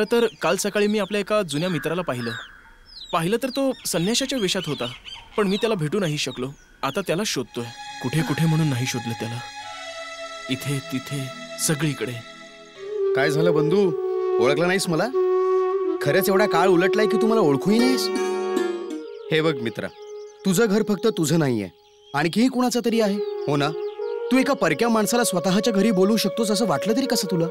खरं तर काल सकाळी मी आपल्या एका जुन्या मित्राला पाहिलं तर तो संन्याशाच्या वेशात होता, पण मी त्याला भेटू नाही शकलो. आता त्याला शोधतोय. कुठे कुठे म्हणून नाही शोधलं त्याला. इथे तिथे सगळीकडे. काय झालं बंधू, ओळखला नाहीस मला? खरंच एवढा काळ उलटलाय की तू मला ओळखूही नाहीस? हे बघ मित्रा, तुझं घर फक्त तुझं नाहीये, आणखीही कुणाचं तरी आहे, हो ना? तू एका परक्या माणसाला स्वतःच्या घरी बोलवू शकतोस असं वाटलं तरी कसं तुला?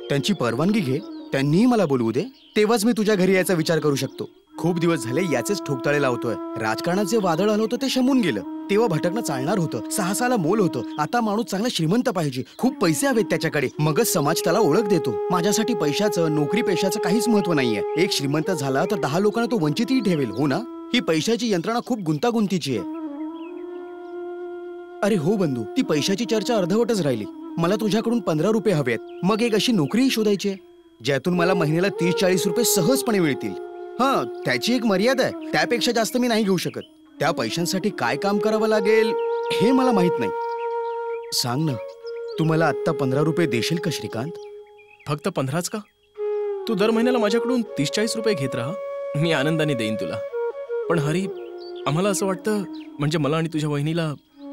त्यांची परवानगी घे, त्यांनीही मला बोलवू दे, तेव्हाच मी तुझ्या घरी यायचा विचार करू शकतो. खूप दिवस झाले याचेच ठोकताळे लावतोय. राजकारणात जे वादळ आलं होतं ते शमून गेलं. तेव्हा भटकणं चालणार होतं, साहसाला मोल होतं. आता माणूस चांगला श्रीमंत पाहिजे, खूप पैसे हवेत त्याच्याकडे, मगच समाज त्याला ओळख देतो. माझ्यासाठी पैशाचं, नोकरी पेशाचं काहीच महत्व नाहीये. एक श्रीमंत झाला तर 10 लोकांना तो वंचितही ठेवेल, हो ना? ही पैशाची यंत्रणा खूप गुंतागुंतीची आहे. अरे हो बंधू, ती पैशाची चर्चा अर्धवटच राहिली. मला तुझ्याकडून 15 रुपये हवेत. मग एक अशी नोकरीही शोधायची आहे ज्यातून मला महिन्याला 30-40 रुपये सहजपणे मिळतील. हा, त्याची एक मर्यादा आहे, त्यापेक्षा जास्त मी नाही घेऊ शकत. त्या पैशांसाठी काय काम करावं लागेल हे मला माहित नाही. सांग ना, तू मला आत्ता 15 रुपये देशील का श्रीकांत? फक्त 15च का? तू दर महिन्याला माझ्याकडून 30-40 रुपये घेत राहा, मी आनंदाने देईन तुला. पण हरी, आम्हाला असं वाटतं, म्हणजे मला आणि तुझ्या वहिनीला,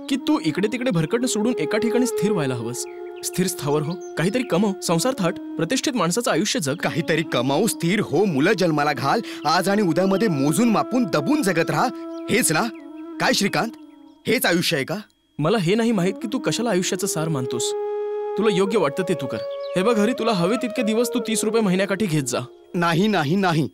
की तू इकडे तिकडे भरकटणं सोडून एका ठिकाणी स्थिर व्हायला हवंस. स्थिर स्थावर हो, काहीतरी कमव, संसार थाट, प्रतिष्ठित माणसाचं आयुष्य जग. काहीतरी कमाऊ, स्थिर हो, मुलं जन्माला घाल, आज आणि उद्यामध्ये मोजून मापून दबून जगत राहा, हेच ना? काय श्रीकांत, हेच आयुष्य आहे का? मला हे नाही माहित की तू कशाला आयुष्याचं सार मानतोस. तुला योग्य वाटतं ते तू कर. हे बघ हरी, तुला हवे तितके दिवस तू 30 रुपये महिन्याकाठी घेत जा. नाही नाही नाही,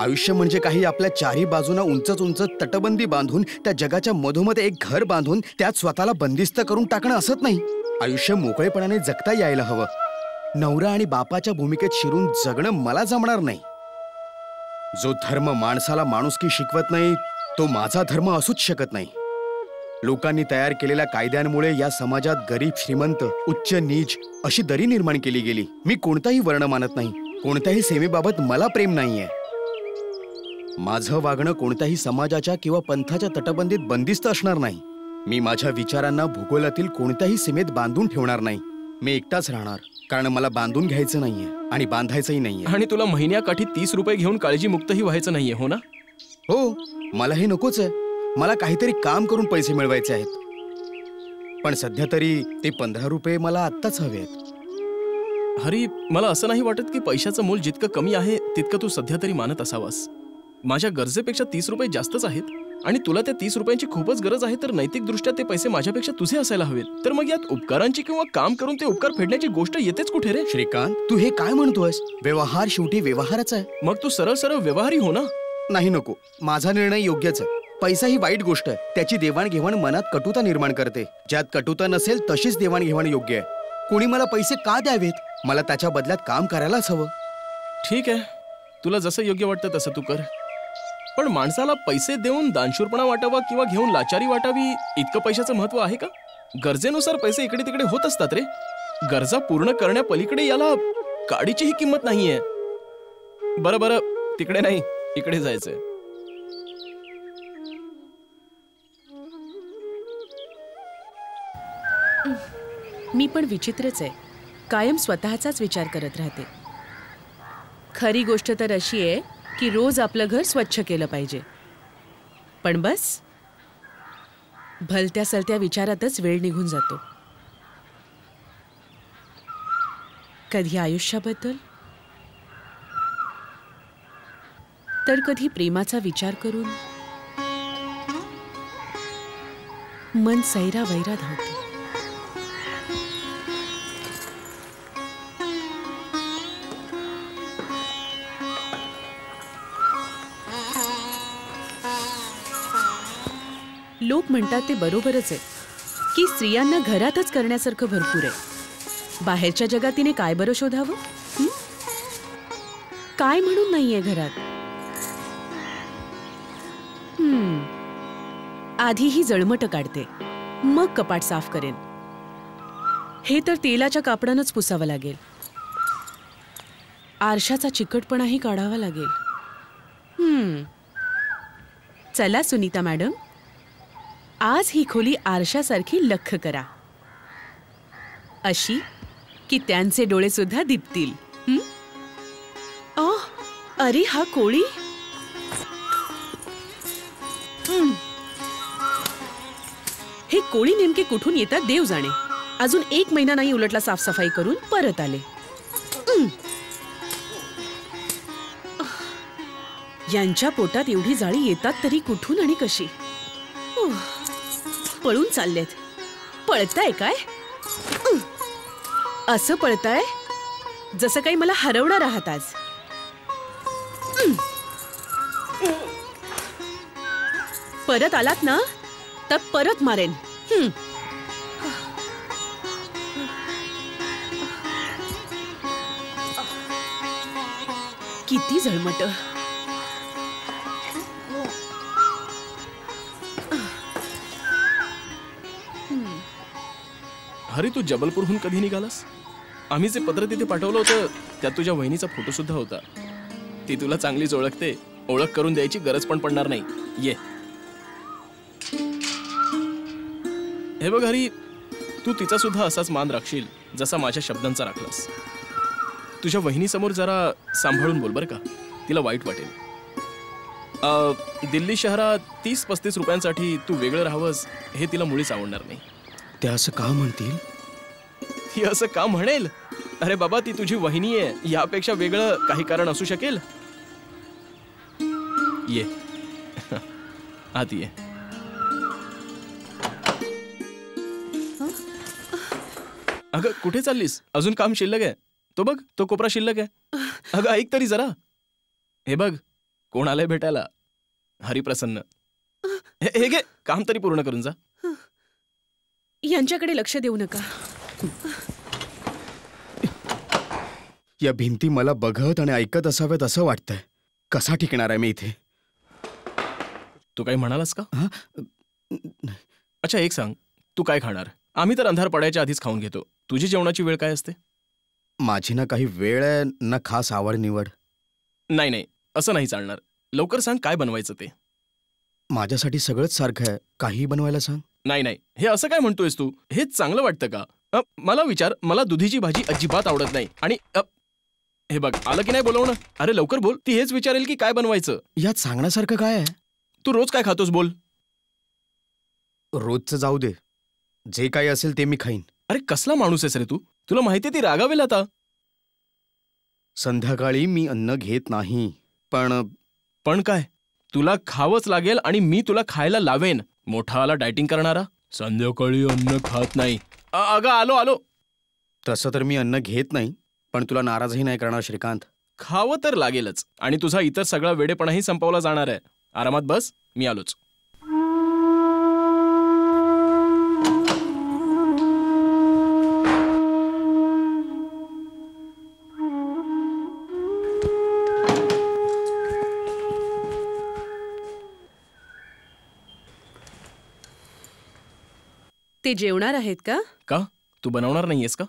आयुष्य म्हणजे काही आपल्या चारही बाजूना उंच उंच तटबंदी बांधून, त्या जगाच्या मधोमध एक घर बांधून त्यात स्वतःला बंदिस्त करून टाकणं असत नाही. आयुष्य मोकळेपणाने जगता यायला हवं. नवरा आणि बापाच्या भूमिकेत शिरून जगणं मला जमणार नाही. जो धर्म माणसाला माणुसकी शिकवत नाही तो माझा धर्म असूच शकत नाही. लोकांनी तयार केलेल्या कायद्यांमुळे या समाजात गरीब श्रीमंत, उच्च नीच अशी दरी निर्माण केली गेली. मी कोणताही वर्ण मानत नाही, कोणत्याही सेवेबाबत मला प्रेम नाहीये. माझं वागणं कोणत्याही समाजाच्या किंवा पंथाच्या तटबंदीत बंदिस्त असणार नाही. मी माझ्या विचारांना भूगोलातील कोणत्याही सीमेत बांधून ठेवणार नाही. मी एकटाच राहणार, कारण मला बांधून घ्यायचं नाहीये आणि बांधायचंही नाहीये. आणि तुला महिन्याकाठी 30 रुपये घेऊन काळजीमुक्तही व्हायचं नाहीये, हो ना? हो, मला हे नकोच आहे. मला काहीतरी काम करून पैसे मिळवायचे आहेत. पण सध्या तरी ते 15 रुपये मला आत्ताच हवे आहेत. हरी, मला असं नाही वाटत की पैशाचं मूल जितकं कमी आहे तितकं तू सध्या तरी मानत असावास. माझ्या गरजेपेक्षा 30 रुपये जास्तच आहेत, आणि तुला त्या 30 रुपयांची खूपच गरज आहे, तर नैतिकदृष्ट्या ते पैसे माझ्यापेक्षा तुझे असायला हवेत. तर मग यात उपकारांची किंवा काम करून ते उपकार फेडण्याची गोष्ट येतेच कुठे रे? श्रीकांत, तू हे काय म्हणतोयस? व्यवहार शेवटी व्यवहारच आहे. मग तू सरळ सरळ व्यवहारी हो ना. नाही, नको, माझा निर्णय योग्यच आहे. पैसा ही वाईट गोष्ट आहे. त्याची देवाणघेवाण मनात कटुता निर्माण करते. ज्यात कटुता नसेल तशीच देवाणघेवाण योग्य आहे. कोणी मला पैसे का द्यावेत? मला त्याच्या बदल्यात काम करायलाच हवं. ठीक आहे, तुला जसं योग्य वाटतं तसं तू कर. पण माणसाला पैसे देऊन दानशूरपणा वाटावा किंवा घेऊन लाचारी वाटावी इतकं पैशाचं महत्व आहे का? गरजेनुसार पैसे इकडे तिकडे होत असतात रे. गरजा पूर्ण करण्यापलीकडे याला काडीचीही किंमत नाहीये. बरं बरं, तिकडे नाही, इकडे जायचंय. मी पण विचित्रच आहे, कायम स्वतःचाच विचार करत राहते. खरी गोष्ट तर अशी आहे की रोज आपलं घर स्वच्छ केलं पाहिजे, पण बस भलत्या सलत्या विचारातच वेळ निघून जातो. कधी आयुष्याबद्दल, तर कधी प्रेमाचा विचार करून मन सैरा वैरा धावतं. लोक म्हणतात ते बरोबरच आहे की स्त्रियांना घरातच करण्यासारखं भरपूर आहे. बाहेरच्या जगात तिने काय बरं शोधावं? काय म्हणून नाहीये घरात? आधी ही जळमट काढते, मग कपाट साफ करेन. हे तर तेलाच्या कापडानंच पुसावं लागेल. आरशाचा चिकटपणाही काढावा लागेल. चला सुनीता मॅडम, आज ही खोली आरशासारखी लख्ख करा, अशी की त्यांचे डोळे सुद्धा दिपतील. अरे हा कोळी. हे कोळी नेमके कुठून येतात देव जाणे. अजून 1 महिना नाही उलटला साफसफाई करून परत आले. यांच्या पोटात एवढी जाळी येतात तरी कुठून आणि कशी. पळून चाललेत. पळताय काय? असं पळताय जसं काही मला हरवणार आहात आज. परत आलात ना तर परत मारेन. किती झळमट. हरी, तू जबलपूरहून कधी निघालास? आम्ही जे पत्र तिथे पाठवलं होतं त्यात तुझ्या वहिनीचा फोटो सुद्धा होता. ती तुला चांगलीच ओळखते. ओळख करून द्यायची गरज पण पडणार नाही. ये. हे बघ हरी, तू तिचा सुद्धा असाच मान राखशील जसा माझ्या शब्दांचा राखलास. तुझ्या वहिनीसमोर जरा सांभाळून बोल बरं का. तिला वाईट वाटेल. दिल्ली शहरात 30-35 रुपयांसाठी तू वेगळं राहावंस हे तिला मुळीच आवडणार नाही. त्या असं का म्हणतील? ती असं का म्हणेल? अरे बाबा, ती तुझी वहिनी आहे. यापेक्षा वेगळं काही कारण असू शकेल? ये. आत ये. अगं कुठे चाललीस? अजून काम शिल्लक आहे. तो बघ, तो कोपरा शिल्लक आहे. अगं ऐक तरी जरा. हे बघ, कोण आलंय भेटायला. हरिप्रसन्न. हे घे, काम तरी पूर्ण करून जा. यांच्याकडे लक्ष देऊ नका. या भिंती मला बघत आणि ऐकत असाव्यात असं वाटतंय. कसा टिकणार आहे मी इथे? तू काही म्हणालास का? अच्छा एक सांग, तू काय खाणार? आम्ही तर अंधार पडायच्या आधीच खाऊन घेतो. तुझी जेवणाची वेळ काय असते? माझी ना काही वेळ आहे ना खास आवड निवड. नाही नाही, असं नाही चालणार. लवकर सांग काय बनवायचं ते. माझ्यासाठी सगळंच सारखं आहे. काही बनवायला सांग. नाही नाही, हे असं काय म्हणतोयस तू? हेच चांगलं वाटतं का? मला विचार. मला दुधीची भाजी अजिबात आवडत नाही. आणि हे बघ, आलं की नाही बोलवणं. अरे लवकर बोल. ती हेच विचारेल की काय बनवायचं. यात सांगण्यासारखं काय आहे? तू रोज काय खातोस बोल. रोजचं जाऊ दे. जे काही असेल ते मी खाईन. अरे कसला माणूस आहेस रे तू? तुला माहितीये ती रागावेल आता. संध्याकाळी मी अन्न घेत नाही. पण काय? तुला खावंच लागेल आणि मी तुला खायला लावेन. मोठा आला डायटिंग करणारा. संध्याकाळी अन्न खात नाही. अगं आलो. तसं तर मी अन्न घेत नाही, पण तुला नाराजही नाही करणार श्रीकांत. खावं तर लागेलच. आणि तुझा इतर सगळा वेडेपणाही संपवला जाणार आहे. आरामात बस, मी आलोच. ते जेवणार आहेत का? का? तू बनवणार नाहीयेस का?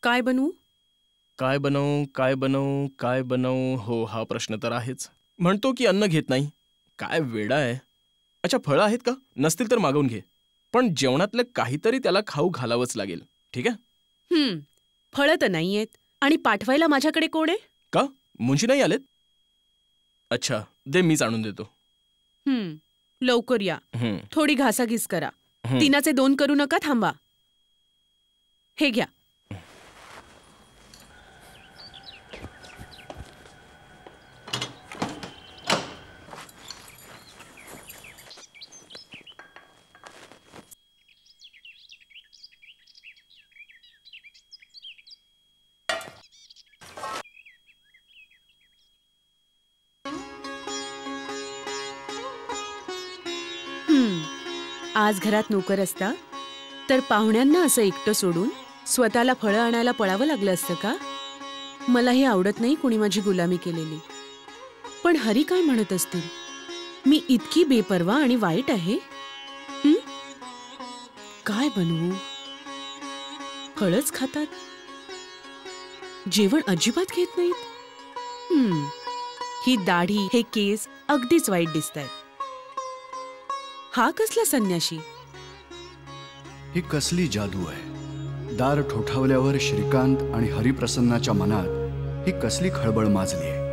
काय बनवू? काय बनवू? हो, हा प्रश्न तर आहेच. म्हणतो की अन्न घेत नाही. काय वेडा आहे. अच्छा, फळं आहेत का? नसतील तर मागवून घे. पण जेवणातलं काहीतरी त्याला खाऊ घालावंच लागेल. ठीक आहे? फळं तर नाहीयेत. आणि पाठवायला माझ्याकडे कोण आहे? का? मुंशी नाही आलेत? अच्छा, दे, मीच आणून देतो. लवकर या. थोडी घासाघीस करा. 3चे 2 करू नका. थांबा. हे घ्या. आज घरात नोकर असता तर पाहुण्यांना असं एकटं सोडून स्वतःला फळं आणायला पळावं लागलं असतं का? मलाही आवडत नाही कुणी माझी गुलामी केलेली. पण हरी काय म्हणत असतील? मी इतकी बेपर्वा आणि वाईट आहे? काय बनवू? फळच खातात, जेवण अजिबात घेत नाहीत. ही दाढी, हे केस अगदीच वाईट दिसतायत. हा कसला संन्याशी? ही कसली जादू आहे? दार ठोठावल्यावर श्रीकांत आणि हरिप्रसन्नाच्या मनात ही कसली खळबळ माजली आहे.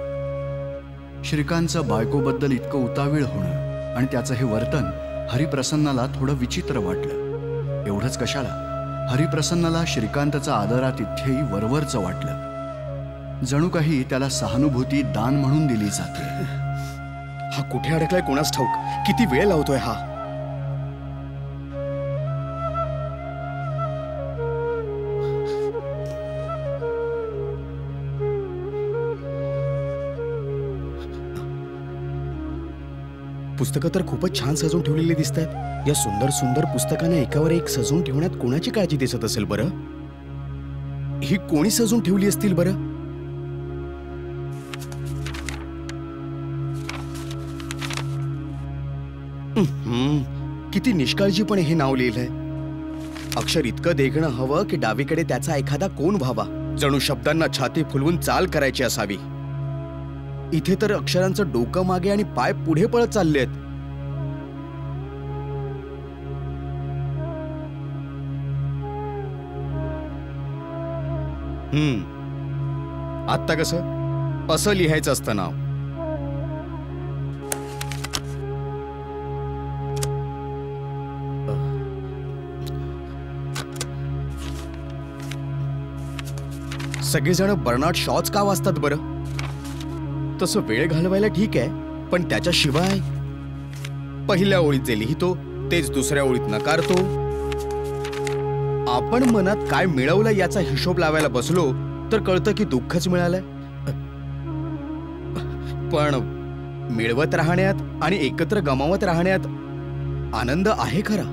श्रीकांतचं बायकोबद्दल इतकं उतावीळ होणं आणि त्याचं हे वर्तन हरिप्रसन्नाला थोडं विचित्र वाटलं. एवढंच कशाला, हरिप्रसन्नाला श्रीकांतचा आदरातिथ्यही वरवरचं वाटलं. जणू काही त्याला सहानुभूती दान म्हणून दिली जाते. हा कुठे अडकलाय कोणास ठाऊक. किती वेळ लावतोय हा. पुस्तकं तर खूपच छान सजवून ठेवलेली दिसत आहेत. या सुंदर सुंदर पुस्तकांना एकावर एक सजवून ठेवण्यात कोणाची काळजी दिसत असेल बरं? ही कोणी सजवून ठेवली असतील बरं? किती निष्काळजीपणे हे नाव लिहिलंय. अक्षर इतकं देखणं हवं की डावीकडे त्याचा एखादा कोण व्हावा, जणू शब्दांना छाती फुलवून चाल करायची असावी. इथे तर अक्षरांचं डोकं मागे आणि पाय पुढे पळत चाललेत. आत्ता कसं असं लिहायचं असतं नाव. सगळेजण बर्नार्ड शॉच का वाचतात बरं? तसं वेळ घालवायला ठीक आहे, पण त्याच्याशिवाय पहिल्या ओळीत जे लिहितो तेच दुसऱ्या ओळीत नकारतो. आपण मनात काय मिळवलं याचा हिशोब लावायला बसलो तर कळतं की दुःखच मिळालंय. पण मिळवत राहण्यात आणि एकत्र गमावत राहण्यात आनंद आहे खरा.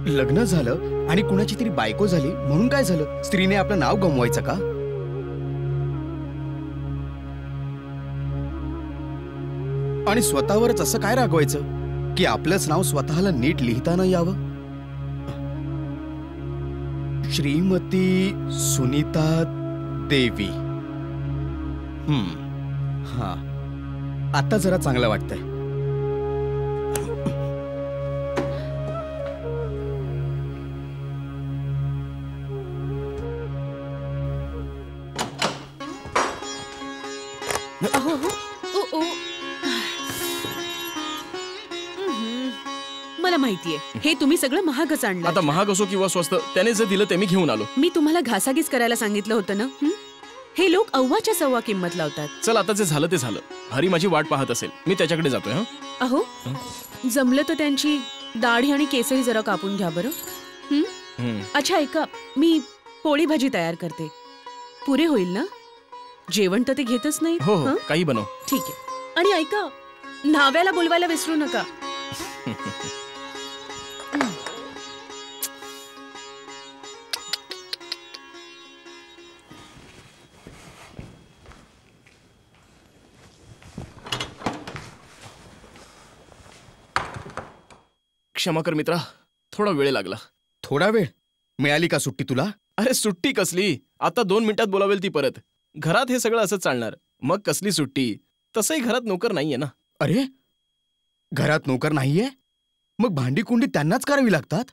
लग्न झालं आणि कुणाची तरी बायको झाली म्हणून काय झालं? स्त्रीने आपलं नाव गमवायचं का? आणि स्वतःवरच असं काय रागवायचं की आपलंच नाव स्वतःला नीट लिहिता न यावं? श्रीमती सुनीता देवी. हा, आता जरा चांगलं वाटतंय. मला माहितीये हे तुम्ही सगळं महागच आणलं. आता महाग असो किंवा स्वस्त, त्याने जे दिलं ते मी घेऊन आलो. मी तुम्हाला घासाघीस करायला सांगितलं होतं ना. हे लोक अव्वाच्या सव्वा किंमत लावतात. चल आता जे झालं ते झालं. हरी माझी वाट पाहत असेल, मी त्याच्याकडे जातोय. हा अहो, जमलं तर त्यांची दाढी आणि केसही जरा कापून घ्या बरं. अच्छा ऐका, मी पोळी भाजी तयार करते. पुरे होईल ना? जेवण तर ते घेतच नाही. हो हो, काही बनव. ठीक आहे. आणि ऐका, न्हाव्याला बोलवायला विसरू नका. क्षमा कर मित्रा, थोडा वेळ लागला. थोडा वेळ? मिळाली का सुट्टी तुला? अरे सुट्टी कसली, आता 2 मिनिटात बोलावेल ती परत. घरात हे सगळं असंच चालणार, मग कसली सुट्टी? तसंही घरात नोकर नाहीये ना. अरे, घरात नोकर नाहीये? मग भांडी कुंडी त्यांनाच करावी लागतात?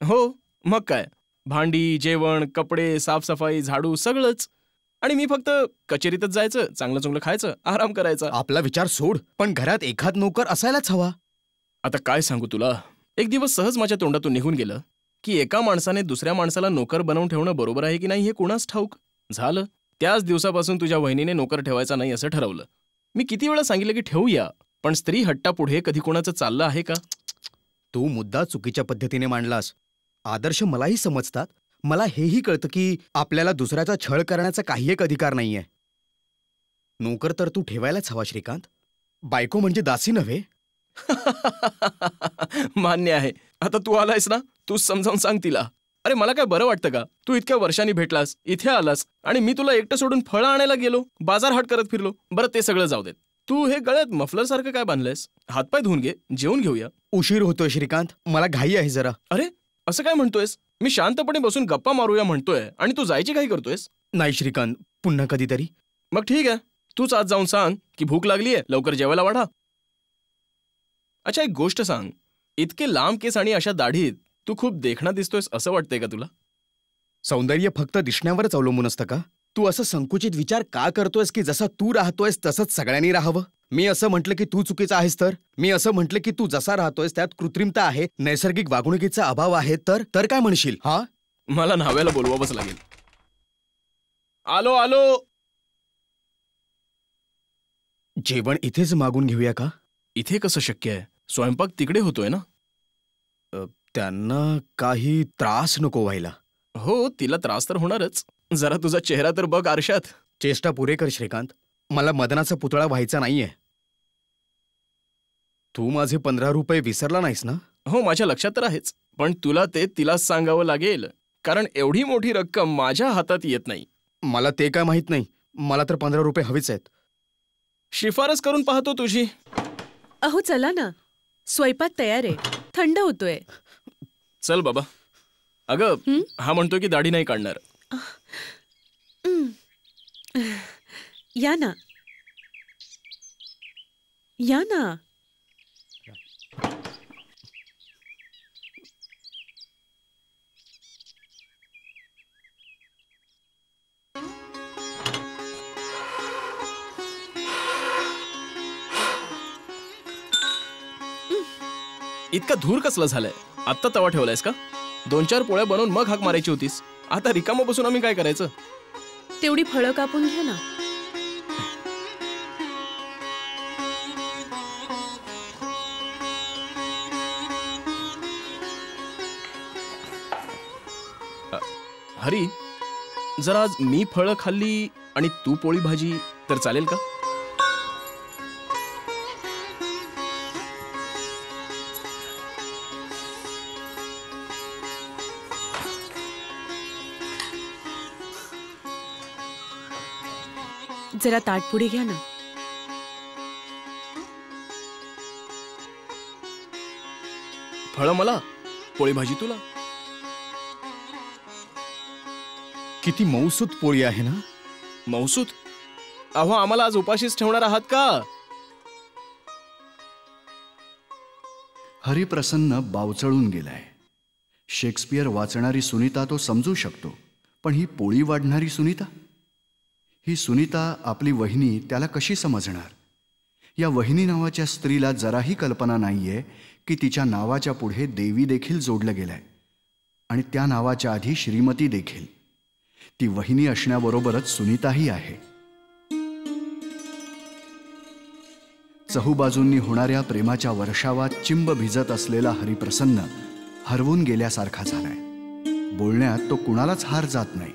हो, मग काय. भांडी, जेवण, कपडे, साफसफाई, झाडू सगळंच. आणि मी फक्त कचेरीतच जायचं, चांगलं चांगलं खायचं, आराम करायचा. आपला विचार सोड, पण घरात एखाद नोकर असायलाच हवा. आता काय सांगू तुला, एक दिवस सहज माझ्या तोंडातून निघून गेलं की एका माणसाने दुसऱ्या माणसाला नोकर बनवून ठेवणं बरोबर आहे की नाही हे कुणास ठाऊक. झालं, त्याच दिवसापासून तुझ्या वहिनीने नोकर ठेवायचा नाही असं ठरवलं. मी किती वेळा सांगितलं की ठेवूया, पण स्त्री हट्टापुढे कधी कोणाचं चाललं आहे का? तू मुद्दा चुकीच्या पद्धतीने मांडलास. आदर्श मलाही समजतात. मला हेही कळतं की आपल्याला दुसऱ्याचा छळ करण्याचा काही एक अधिकार नाहीये. नोकर तर तू ठेवायलाच हवा श्रीकांत. बायको म्हणजे दासी नव्हे. मान्य आहे. आता तू आलायस ना, तूच समजावून सांग तिला. अरे मला काय बरं वाटतं का? तू इतक्या वर्षांनी भेटलास, इथे आलास आणि मी तुला एकटं सोडून फळं आणायला गेलो, बाजार हाट करत फिरलो. बरं ते सगळं जाऊ देत. तू हे गळ्यात मफलर सारखं काय बांधलंयस? हातपाय धुवून घे, जेवून घेऊया. उशीर होतोय श्रीकांत, मला घाई आहे जरा. अरे असं काय म्हणतोयस? मी शांतपणे बसून गप्पा मारूया म्हणतोय आणि तू जायची घाई करतोयस. नाही श्रीकांत, पुन्हा कधीतरी. मग ठीक आहे, तूच आज जाऊन सांग की भूक लागलीये, लवकर जेवायला वाढा. अच्छा, एक गोष्ट सांग, इतके लांब केस आणि अशा दाढीत तू खूप देखणा दिसतोयस असं वाटतंय का तुला? सौंदर्य फक्त दिसण्यावरच अवलंबून असतं का? तू असं संकुचित विचार का करतोयस की जसा तू राहतोयस तसंच सगळ्यांनी राहावं? मी असं म्हटलं की तू चुकीचा आहेस तर? मी असं म्हटलं की तू जसा राहतोयस त्यात कृत्रिमता आहे, नैसर्गिक वागणुकीचा अभाव आहे तर काय म्हणशील? हा, मला न्हाव्याला बोलवावंच लागेल. आलो आलो. जेवण इथेच मागून घेऊया का? इथे कसं शक्य आहे? स्वयंपाक तिकडे होतोय ना. त्यांना काही त्रास नको व्हायला. हो, तिला त्रास तर होणारच. जरा तुझा चेहरा तर बघ आरशात. चेष्टा पुरे कर श्रीकांत. मला मदनाचा पुतळा व्हायचा नाहीये. तू माझे 15 रुपये विसरला नाहीस ना? हो, माझ्या लक्षात तर आहेच, पण तुला ते तिलाच सांगावं लागेल, कारण एवढी मोठी रक्कम माझ्या हातात येत नाही. मला ते काय माहित नाही. मला तर 15 रुपये हवेच आहेत. शिफारस करून पाहतो तुझी. अहो चला ना, स्वयंपाक तयार आहे, थंड होतोय. चल बाबा. अगं, हा म्हणतो की दाढी नाही काढणार. या ना, या ना. इतका धूर कसला झालाय? आत्ता तवा ठेवलायस का? 2-4 पोळ्या बनवून मग हाक मारायची होतीस. आता रिकामं बसून आम्ही काय करायचं? तेवढी फळं कापून घ्या ना. हरी, जर आज मी फळं खाल्ली आणि तू पोळी भाजी तर चालेल का? जरा ताटपुडी घ्या ना. फळं मला, पोळी भाजी तुला. किती मौसूत पोळी आहे ना? मौसूत? अहो, आम्हाला आज उपाशीच ठेवणार आहात का? हरिप्रसन्न बावचळून गेलाय. शेक्सपियर वाचणारी सुनीता तो समजू शकतो, पण ही पोळी वाढणारी सुनीता? ही सुनीता आपली वहिनी त्याला कशी समजणार? या वहिनी नावाच्या स्त्रीला जराही कल्पना नाहीये की तिच्या नावाच्या पुढे देवी देखील जोडलं गेलंय, आणि त्या नावाच्या आधी श्रीमती देखील. ती वहिनी असण्याबरोबरच सुनीताही आहे. चहूबाजूंनी होणाऱ्या प्रेमाच्या वर्षावात चिंब भिजत असलेला हरिप्रसन्न हरवून गेल्यासारखा झालाय. बोलण्यात तो कुणालाच हार जात नाही,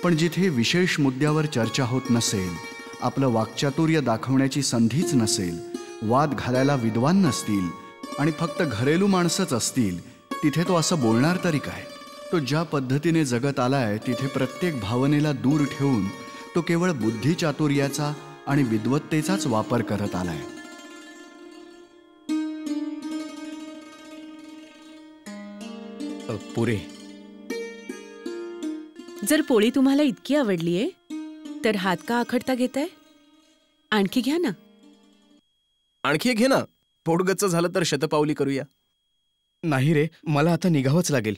पण जिथे विशेष मुद्द्यावर चर्चा होत नसेल, आपलं वाक्चातुर्य दाखवण्याची संधीच नसेल, वाद घालायला विद्वान नसतील आणि फक्त घरेलू माणसंच असतील, तिथे तो असं बोलणार तरी काय? तो ज्या पद्धतीने जगत आलाय तिथे प्रत्येक भावनेला दूर ठेवून तो केवळ बुद्धिचातुर्याचा आणि विद्वत्तेचाच वापर करत आलाय. पुरे. जर पोळी तुम्हाला इतकी आवडलीये तर हात का आखडता घेताय? आणखी घ्या ना. आणखी एक घे ना. पोटगच्च झालं तर शतपावली करूया. नाही रे, मला आता निघावंच लागेल.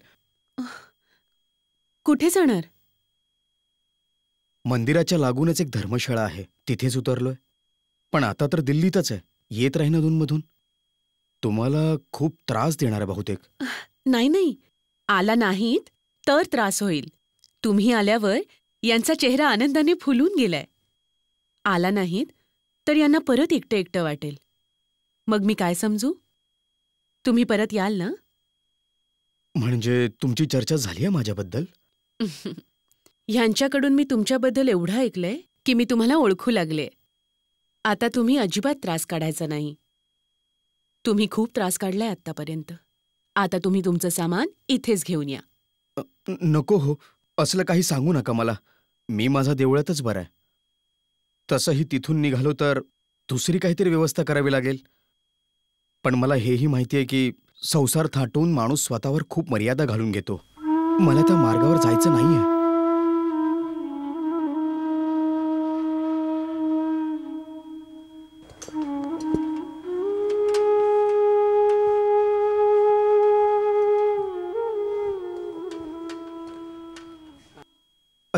कुठे जाणार? मंदिराच्या लागूनच एक धर्मशाळा आहे, तिथेच उतरलोय. पण आता तर दिल्लीतच आहे. येत राहीन अधूनमधून. तुम्हाला खूप त्रास देणार आहे बहुतेक. नाही नाही, आला नाहीत तर त्रास होईल. तुम्ही आल्यावर यांचा चेहरा आनंदाने फुलून गेलाय. आला नाहीत तर यांना परत एकटं एकटं वाटेल. मग मी काय समजू? तुम्ही परत याल ना? म्हणजे तुमची चर्चा झाली आहे माझ्याबद्दल? ह्यांच्याकडून मी तुमच्याबद्दल एवढं ऐकलंय की मी तुम्हाला ओळखू लागले. आता तुम्ही अजिबात त्रास काढायचा नाही. तुम्ही खूप त्रास काढलाय आत्तापर्यंत. आता तुम्ही तुमचं सामान इथेच घेऊन या. नको हो, असलं काही सांगू नका मला. मी माझा देवळातच बरा आहे. तसंही तिथून निघालो तर दुसरी काहीतरी व्यवस्था करावी लागेल. पण मला हेही माहिती आहे की संसार थाटून माणूस स्वतःवर खूप मर्यादा घालून घेतो. मला त्या मार्गावर जायचं नाहीये.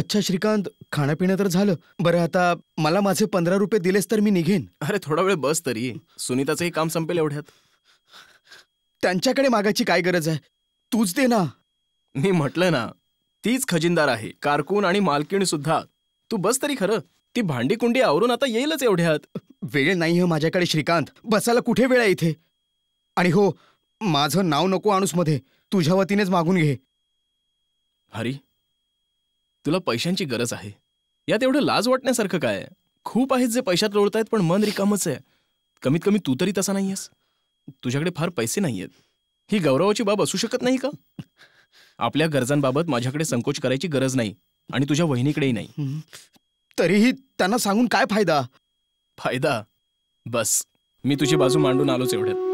अच्छा श्रीकांत, खाणंपिणं तर झालं. बरं, आता मला माझे 15 रुपये दिलेस तर मी निघेन. अरे थोडा वेळ बस तरी. सुनीताचंही काम संपेल एवढ्यात. त्यांच्याकडे मागायची काय गरज आहे? तूच दे ना. मी म्हटलं ना, तीच खजिनदार आहे, कारकून आणि मालकीण सुद्धा. तू बस तरी खरं. ती भांडी कुंडी आवरून आता येईलच एवढ्यात. वेळ नाही माझ्याकडे श्रीकांत. बसायला कुठे वेळ आहे इथे? आणि हो, माझं नाव नको आणूस मध्ये. तुझ्या वतीनेच मागून घे. हरी, तुला पैशांची गरज आहे. यात एवढं लाज वाटण्यासारखं काय आहे? खूप आहेत जे पैशात लोळतायत, पण मन रिकामच आहे. कमीत कमी तू तरी तसा नाहीयेस. तुझ्याकडे फार पैसे नाहीयेत. ही गौरवाची बाब असू शकत नाही का? आपल्या गरजांबाबत माझ्याकडे संकोच करायची गरज नाही, आणि तुझ्या वहिनीकडेही नाही. तरीही त्यांना सांगून काय फायदा? फायदा? बस, मी तुझी बाजू मांडून आलोच एवढ्यात.